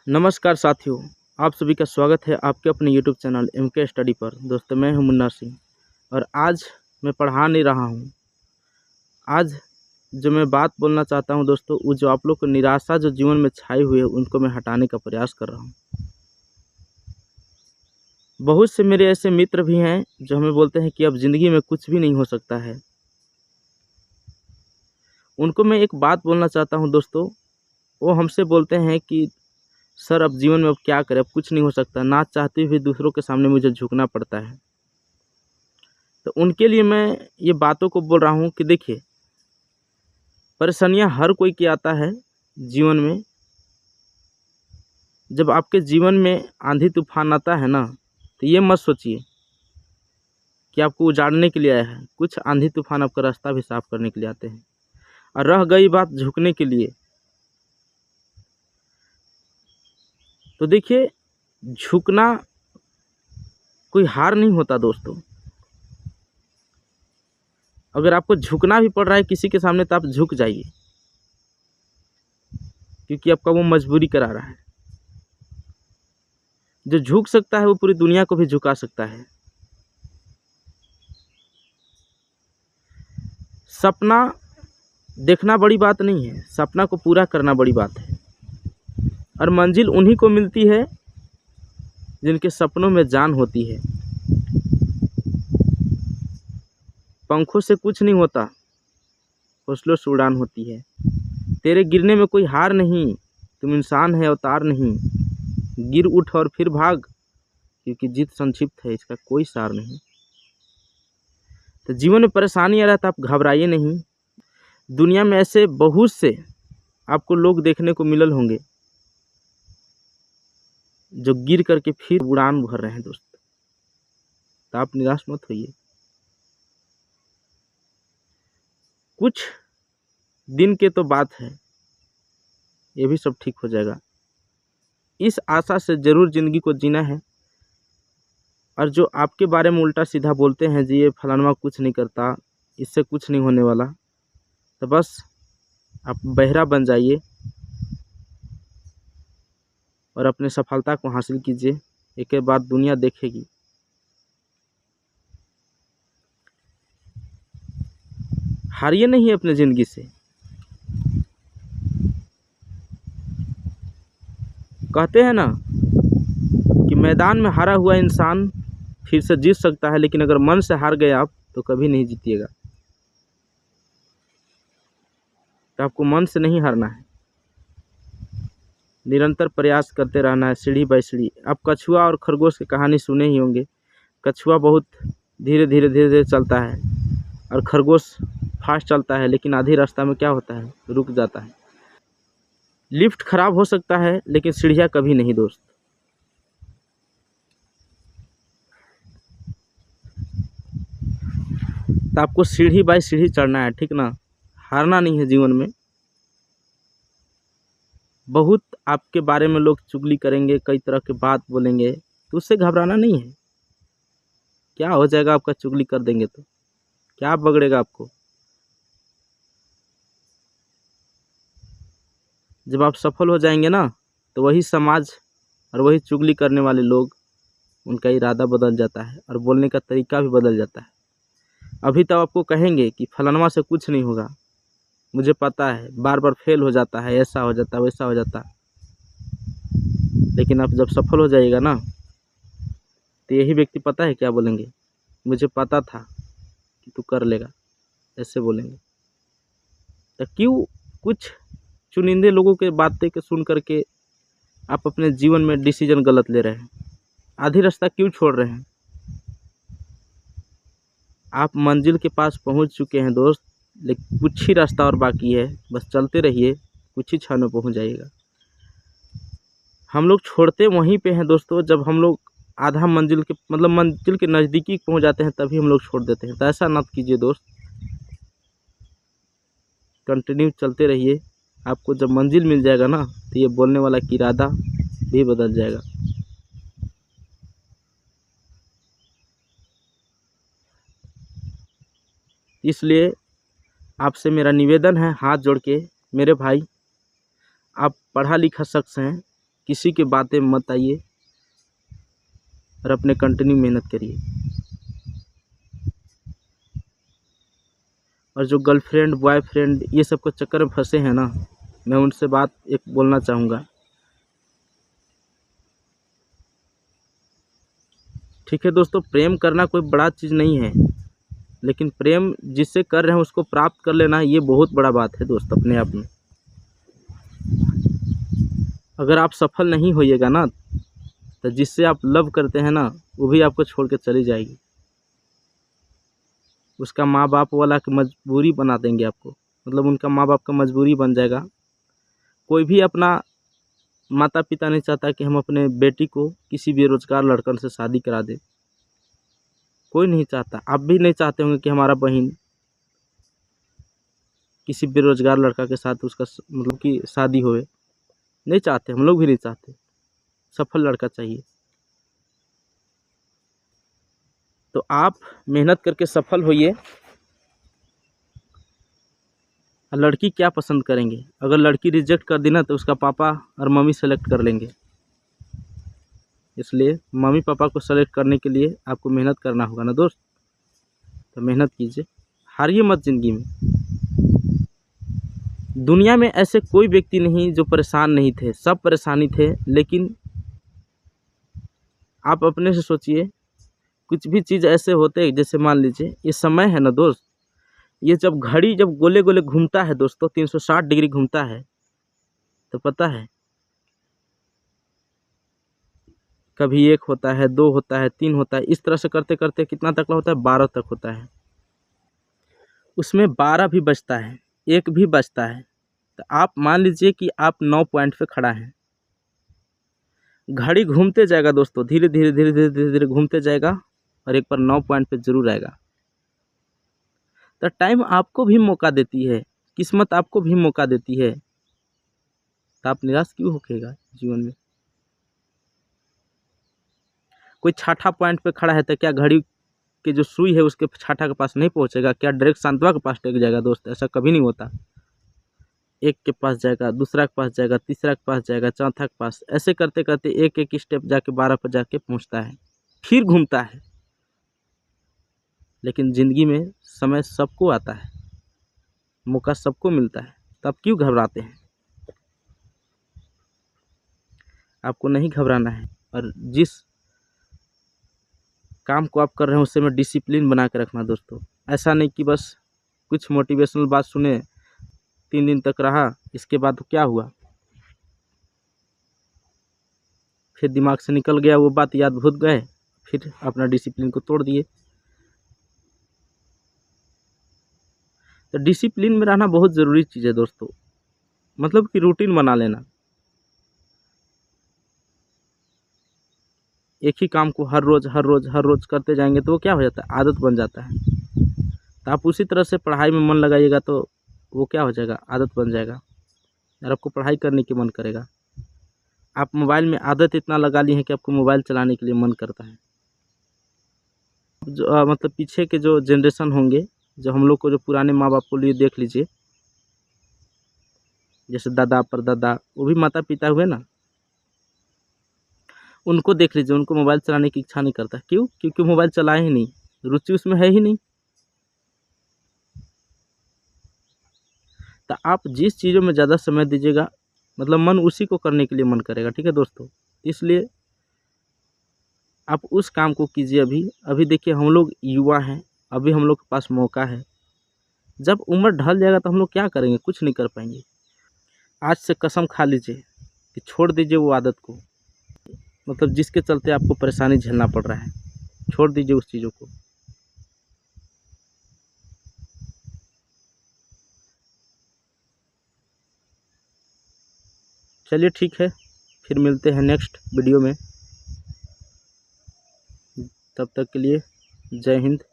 नमस्कार साथियों, आप सभी का स्वागत है आपके अपने यूट्यूब चैनल MK स्टडी पर। दोस्तों, मैं हूं मुन्ना सिंह और आज मैं पढ़ा नहीं रहा हूं। आज जो मैं बात बोलना चाहता हूं दोस्तों, वो जो आप लोग को निराशा जो जीवन में छाई हुई है, उनको मैं हटाने का प्रयास कर रहा हूं। बहुत से मेरे ऐसे मित्र भी हैं जो हमें बोलते हैं कि अब ज़िंदगी में कुछ भी नहीं हो सकता है। उनको मैं एक बात बोलना चाहता हूँ दोस्तों, वो हमसे बोलते हैं कि सर अब जीवन में अब क्या करें, अब कुछ नहीं हो सकता, ना चाहते हुए दूसरों के सामने मुझे झुकना पड़ता है। तो उनके लिए मैं ये बातों को बोल रहा हूँ कि देखिए, परेशानियाँ हर कोई की आता है जीवन में। जब आपके जीवन में आंधी तूफान आता है ना, तो ये मत सोचिए कि आपको उजाड़ने के लिए आया है। कुछ आंधी तूफान आपका रास्ता भी साफ करने के लिए आते हैं। और रह गई बात झुकने के लिए, तो देखिए, झुकना कोई हार नहीं होता दोस्तों। अगर आपको झुकना भी पड़ रहा है किसी के सामने, तो आप झुक जाइए, क्योंकि आपका वो मजबूरी करा रहा है। जो झुक सकता है वो पूरी दुनिया को भी झुका सकता है। सपना देखना बड़ी बात नहीं है, सपना को पूरा करना बड़ी बात है। और मंजिल उन्हीं को मिलती है जिनके सपनों में जान होती है। पंखों से कुछ नहीं होता, हौसलों से उड़ान होती है। तेरे गिरने में कोई हार नहीं, तुम इंसान है अवतार नहीं। गिर उठ और फिर भाग, क्योंकि जीत संक्षिप्त है, इसका कोई सार नहीं। तो जीवन में परेशानी आ रहा था, आप घबराइए नहीं। दुनिया में ऐसे बहुत से आपको लोग देखने को मिलल होंगे जो गिर करके फिर उड़ान भर रहे हैं दोस्त। तो आप निराश मत होइए, कुछ दिन के तो बात है, ये भी सब ठीक हो जाएगा। इस आशा से ज़रूर ज़िंदगी को जीना है। और जो आपके बारे में उल्टा सीधा बोलते हैं, जी ये फलाना कुछ नहीं करता, इससे कुछ नहीं होने वाला, तो बस आप बहरा बन जाइए और अपने सफलता को हासिल कीजिए। एक के बाद दुनिया देखेगी। हारिए नहीं अपने ज़िंदगी से। कहते हैं ना कि मैदान में हारा हुआ इंसान फिर से जीत सकता है, लेकिन अगर मन से हार गए आप, तो कभी नहीं जीतिएगा। तो आपको मन से नहीं हारना है, निरंतर प्रयास करते रहना है, सीढ़ी बाय सीढ़ी। आप कछुआ और खरगोश की कहानी सुने ही होंगे। कछुआ बहुत धीरे धीरे चलता है और खरगोश फास्ट चलता है, लेकिन आधी रास्ता में क्या होता है, रुक जाता है। लिफ्ट खराब हो सकता है, लेकिन सीढ़ियाँ कभी नहीं दोस्त। तो आपको सीढ़ी बाय सीढ़ी चढ़ना है, ठीक ना। हारना नहीं है जीवन में। बहुत आपके बारे में लोग चुगली करेंगे, कई तरह के बात बोलेंगे, तो उससे घबराना नहीं है। क्या हो जाएगा आपका, चुगली कर देंगे तो क्या बिगड़ेगा आपको। जब आप सफल हो जाएंगे ना, तो वही समाज और वही चुगली करने वाले लोग, उनका इरादा बदल जाता है और बोलने का तरीका भी बदल जाता है। अभी तो आपको कहेंगे कि फलाना से कुछ नहीं होगा, मुझे पता है, बार बार फेल हो जाता है, ऐसा हो जाता है, वैसा हो जाता है। लेकिन आप जब सफल हो जाइएगा ना, तो यही व्यक्ति पता है क्या बोलेंगे, मुझे पता था कि तू कर लेगा, ऐसे बोलेंगे। तो क्यों कुछ चुनिंदे लोगों के बातें के सुन करके आप अपने जीवन में डिसीजन गलत ले रहे हैं? आधी रास्ता क्यों छोड़ रहे हैं? आप मंजिल के पास पहुंच चुके हैं दोस्त, लेकिन कुछ ही रास्ता और बाकी है। बस चलते रहिए, कुछ ही क्षण में पहुंच जाइएगा। हम लोग छोड़ते वहीं पे हैं दोस्तों, जब हम लोग आधा मंजिल के मतलब मंजिल के नज़दीकी पहुंच जाते हैं, तभी हम लोग छोड़ देते हैं। तो ऐसा मत कीजिए दोस्त, कंटिन्यू चलते रहिए। आपको जब मंजिल मिल जाएगा ना, तो ये बोलने वाला की इरादा भी बदल जाएगा। इसलिए आपसे मेरा निवेदन है, हाथ जोड़ के, मेरे भाई, आप पढ़ा लिखा शख्स हैं, किसी की बातें मत आइए और अपने कंटिन्यू मेहनत करिए। और जो गर्लफ्रेंड बॉयफ्रेंड ये सब के चक्कर में फंसे हैं ना, मैं उनसे बात एक बोलना चाहूँगा। ठीक है दोस्तों, प्रेम करना कोई बड़ा चीज़ नहीं है, लेकिन प्रेम जिससे कर रहे हैं उसको प्राप्त कर लेना ये बहुत बड़ा बात है दोस्त अपने आप में। अगर आप सफल नहीं होइएगा ना, तो जिससे आप लव करते हैं ना वो भी आपको छोड़ के चली जाएगी। उसका माँ बाप वाला की मजबूरी बना देंगे आपको, मतलब उनका माँ बाप का मजबूरी बन जाएगा। कोई भी अपना माता पिता नहीं चाहता कि हम अपने बेटी को किसी बेरोजगार लड़कन से शादी करा दें। कोई नहीं चाहता, आप भी नहीं चाहते होंगे कि हमारा बहन किसी बेरोजगार लड़का के साथ उसका मतलब कि शादी होए। नहीं चाहते, हम लोग भी नहीं चाहते। सफल लड़का चाहिए। तो आप मेहनत करके सफल होइए। लड़की क्या पसंद करेंगे, अगर लड़की रिजेक्ट कर दी ना तो उसका पापा और मम्मी सेलेक्ट कर लेंगे। इसलिए मम्मी पापा को सेलेक्ट करने के लिए आपको मेहनत करना होगा ना दोस्त। तो मेहनत कीजिए, हारिए मत ज़िंदगी में। दुनिया में ऐसे कोई व्यक्ति नहीं जो परेशान नहीं थे, सब परेशानी थे। लेकिन आप अपने से सोचिए, कुछ भी चीज़ ऐसे होते हैं, जैसे मान लीजिए ये समय है ना दोस्त, ये जब घड़ी जब गोले गोले घूमता है दोस्तों, 360 डिग्री घूमता है, तो पता है कभी 1 होता है, 2 होता है, 3 होता है, इस तरह से करते करते कितना तक होता है, 12 तक होता है। उसमें 12 भी बचता है, 1 भी बचता है। तो आप मान लीजिए कि आप 9 पॉइंट पे खड़ा है। घड़ी घूमते जाएगा दोस्तों, धीरे धीरे धीरे धीरे धीरे धीरे घूमते जाएगा और एक बार 9 पॉइंट पे जरूर आएगा। तो टाइम आपको भी मौका देती है, किस्मत आपको भी मौका देती है। तो आप निराश क्यों होकेगा जीवन में। कोई छठा पॉइंट पे खड़ा है तो क्या घड़ी की जो सुई है उसके छठा के पास नहीं पहुंचेगा, क्या डायरेक्ट सांतवा के पास टेक जाएगा दोस्त। ऐसा कभी नहीं होता। एक के पास जाएगा, दूसरा के पास जाएगा, तीसरा के पास जाएगा, चौथा के पास, ऐसे करते करते एक एक स्टेप जाके 12 पर जाके पहुंचता है, फिर घूमता है। लेकिन ज़िंदगी में समय सबको आता है, मौका सबको मिलता है, तो आप क्यों घबराते हैं। आपको नहीं घबराना है। और जिस काम को आप कर रहे हैं उससे में डिसिप्लिन बना के रखना दोस्तों। ऐसा नहीं कि बस कुछ मोटिवेशनल बात सुने, 3 दिन तक रहा, इसके बाद क्या हुआ, फिर दिमाग से निकल गया, वो बात याद भूल गए, फिर अपना डिसिप्लिन को तोड़ दिए। तो डिसिप्लिन में रहना बहुत ज़रूरी चीज़ है दोस्तों, मतलब कि रूटीन बना लेना। एक ही काम को हर रोज़ हर रोज़ हर रोज़ करते जाएंगे तो वो क्या हो जाता है, आदत बन जाता है। तो आप उसी तरह से पढ़ाई में मन लगाइएगा तो वो क्या हो जाएगा, आदत बन जाएगा और आपको पढ़ाई करने की मन करेगा। आप मोबाइल में आदत इतना लगा ली है कि आपको मोबाइल चलाने के लिए मन करता है। जो मतलब पीछे के जो जनरेशन होंगे, जो हम लोग को जो पुराने माँ बाप को लिए देख लीजिए, जैसे दादा परदादा, वो भी माता पिता हुए ना, उनको देख लीजिए, उनको मोबाइल चलाने की इच्छा नहीं करता। क्यों? क्योंकि मोबाइल चलाए ही नहीं, रुचि उसमें है ही नहीं। तो आप जिस चीज़ों में ज़्यादा समय दीजिएगा, मतलब मन उसी को करने के लिए मन करेगा। ठीक है दोस्तों, इसलिए आप उस काम को कीजिए। अभी अभी देखिए हम लोग युवा हैं, अभी हम लोग के पास मौका है। जब उम्र ढल जाएगा तो हम लोग क्या करेंगे, कुछ नहीं कर पाएंगे। आज से कसम खा लीजिए कि छोड़ दीजिए वो आदत को, मतलब जिसके चलते आपको परेशानी झेलना पड़ रहा है, छोड़ दीजिए उस चीज़ों को। चलिए ठीक है, फिर मिलते हैं नेक्स्ट वीडियो में। तब तक के लिए जय हिंद।